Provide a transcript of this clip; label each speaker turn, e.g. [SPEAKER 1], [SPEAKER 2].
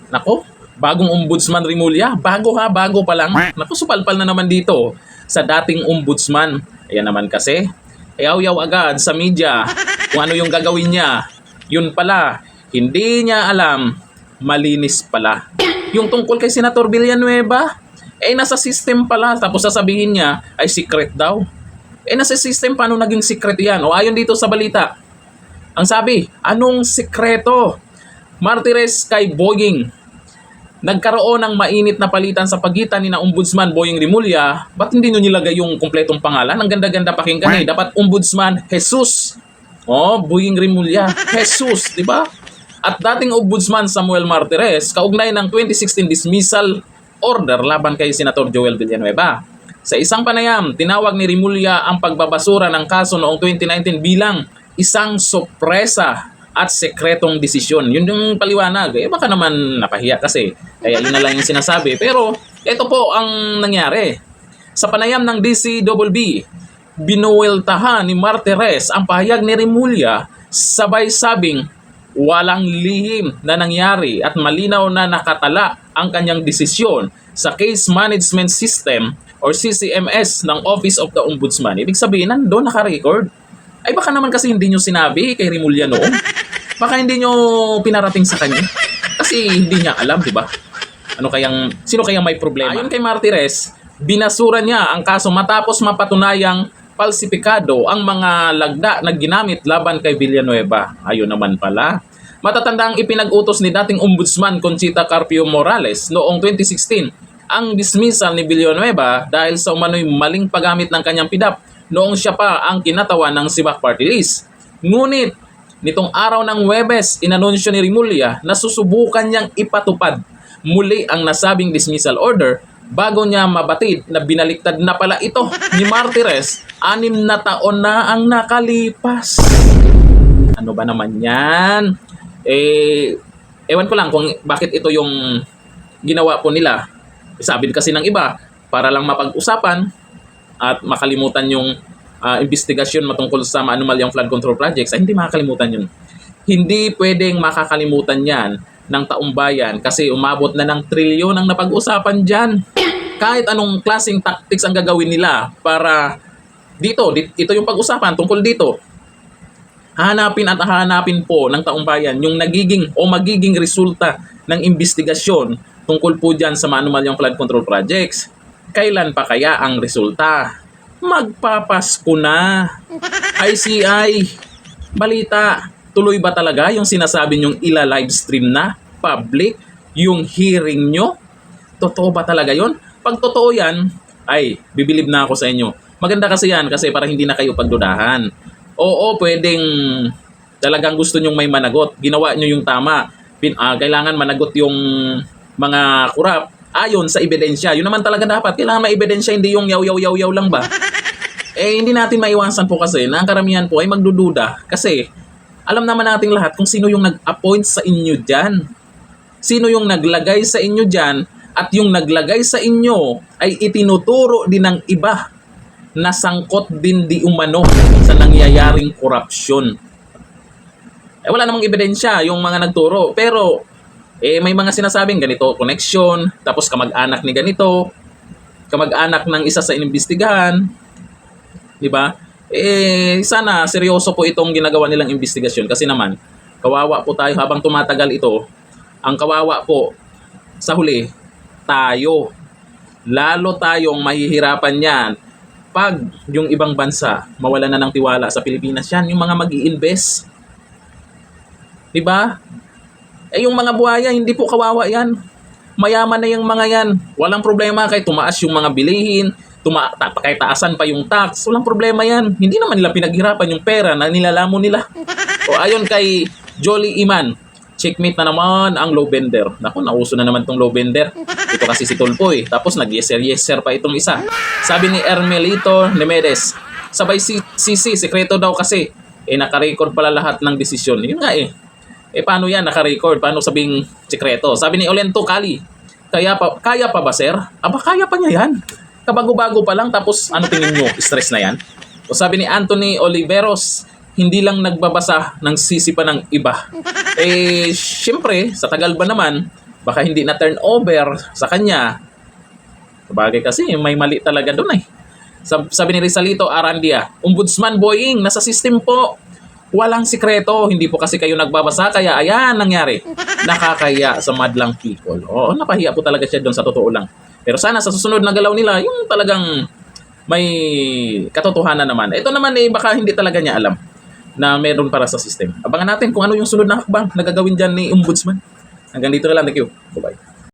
[SPEAKER 1] Nako, bagong ombudsman Rimulya. Bago ha, bago pa lang. Nako, supalpal na naman dito sa dating ombudsman. Ayan naman kasi, ayaw-yaw agad sa media kung ano yung gagawin niya. Yun pala, hindi niya alam, malinis pala. Yung tungkol kay Senator Villanueva, nasa system pala. Tapos sasabihin niya, ay secret daw. Nasa system, paano naging secret yan? O ayon dito sa balita, ang sabi, anong sikreto? Martires kay Boying. Nagkaroon ng mainit na palitan sa pagitan ni na Ombudsman Boying Rimulya. Ba't hindi nyo nilagay yung kumpletong pangalan? Ang ganda-ganda pakinggan eh. Dapat Ombudsman Jesus. Oh, Boying Rimulya. Jesus, di ba? At dating Ombudsman Samuel Martires, kaugnay ng 2016 dismissal order laban kay Senator Joel Villanueva. Sa isang panayam, tinawag ni Rimulya ang pagbabasura ng kaso noong 2019 bilang isang sorpresa at sekretong desisyon. Yun yung paliwanag. Baka naman napahiya kasi. Kaya yun na lang yung sinasabi. Pero, ito po ang nangyari. Sa panayam ng DCWB, binuweltahan ni Martires ang pahayag ni Rimulya, sabay sabing walang lihim na nangyari at malinaw na nakatala ang kanyang desisyon sa Case Management System or CCMS ng Office of the Ombudsman. Ibig sabihin, nandun naka-record. Ay baka naman kasi hindi nyo sinabi kay Rimulya noon. Baka hindi nyo pinarating sa kanya. Kasi hindi niya alam, di ba? Sino kayang may problema? Ayon kay Martires, binasura niya ang kaso matapos mapatunayang falsipikado ang mga lagda na ginamit laban kay Villanueva. Ayun naman pala. Matatanda ang ipinag-utos ni dating Ombudsman Conchita Carpio Morales noong 2016 ang dismissal ni Villanueva dahil sa umano'y maling paggamit ng kanyang PDAP noong siya pa ang kinatawan ng Sibak Party List. Ngunit, nitong araw ng Huwebes, inanunsyo ni Rimulya na susubukan niyang ipatupad muli ang nasabing dismissal order bago niya mabatid na binaliktad na pala ito ni Martires 6 na taon na ang nakalipas. Ano ba naman yan? Ewan ko lang kung bakit ito yung ginawa po nila. Sabi kasi ng iba, para lang mapag-usapan at makalimutan yung investigasyon matungkol sa maanumalyang flood control projects. Ay, hindi makakalimutan yun. Hindi pwedeng makakalimutan yan ng taong bayan kasi umabot na ng trilyon ang napag-usapan dyan. Kahit anong klaseng tactics ang gagawin nila para ito yung pag-usapan tungkol dito. Hanapin po ng taong bayan yung magiging resulta ng investigasyon tungkol po dyan sa maanumalyang flood control projects. Kailan pa kaya ang resulta? Magpapasko na. ICI, balita, tuloy ba talaga yung sinasabi nyong ila-livestream na public yung hearing nyo? Totoo ba talaga yon? Pag totoo yan, ay, bibilib na ako sa inyo. Maganda kasi yan kasi para hindi na kayo pagdudahan. Oo, pwedeng talagang gusto nyong may managot. Ginawa nyo yung tama. Kailangan managot yung mga kurap ayon sa ebidensya. Yun naman talaga dapat. Kailangan may ebidensya, hindi yung yaw-yaw-yaw-yaw lang ba? Hindi natin maiwasan po kasi na ang karamihan po ay magdududa. Kasi alam naman nating lahat kung sino yung nag-appoint sa inyo dyan. Sino yung naglagay sa inyo dyan at yung naglagay sa inyo ay itinuturo din ng iba na sangkot din di umano sa nangyayaring korupsyon. Wala namang ebidensya yung mga nagturo. Pero may mga sinasabing ganito, connection, tapos kamag-anak ni ganito, kamag-anak ng isa sa inimbestigahan, di ba? Sana seryoso po itong ginagawa nilang investigasyon kasi naman, kawawa po tayo habang tumatagal ito. Ang kawawa po, sa huli, tayo. Lalo tayong mahihirapan yan pag yung ibang bansa mawala na ng tiwala sa Pilipinas yan, yung mga mag-i-invest. Di ba? Yung mga buhaya, hindi po kawawa yan. Mayaman na yung mga yan. Walang problema kahit tumaas yung mga bilihin, kahit taasan pa yung tax. Walang problema yan. Hindi naman nila pinaghirapan yung pera na nilalamon nila. O ayon kay Jolly Iman, checkmate na naman ang low bender. Naku, nauso na naman tong low bender. Ito kasi si Tulpo eh. Tapos nag-yeser pa itong isa. Sabi ni Hermelito Nemedes, sabay CC, sekreto daw kasi. Naka-record pala lahat ng desisyon. Yun nga eh. Paano yan naka-record? Paano sabing sikreto? Sabi ni Olento Kali, kaya pa ba sir? Aba, kaya pa niya yan. Kabago-bago pa lang tapos ano tingin nyo? Stress na yan? O sabi ni Anthony Oliveros, hindi lang nagbabasa ng sisi pa ng iba. Siyempre, sa tagal ba naman, baka hindi na turn over sa kanya. Sabagay kasi may mali talaga doon eh. Sabi ni Rizalito Arandia, Ombudsman Boying, nasa system po. Walang sikreto, hindi po kasi kayo nagbabasa, kaya ayan nangyari. Nakakaya sa madlang people. Oo, napahiya po talaga siya doon sa totoo lang. Pero sana sa susunod na galaw nila, yung talagang may katotohanan naman. Ito naman eh, baka hindi talaga niya alam na meron para sa system. Abangan natin kung ano yung sunod na hakbang na gagawin dyan ni Ombudsman. Hanggang dito na lang. Thank you. Bye-bye.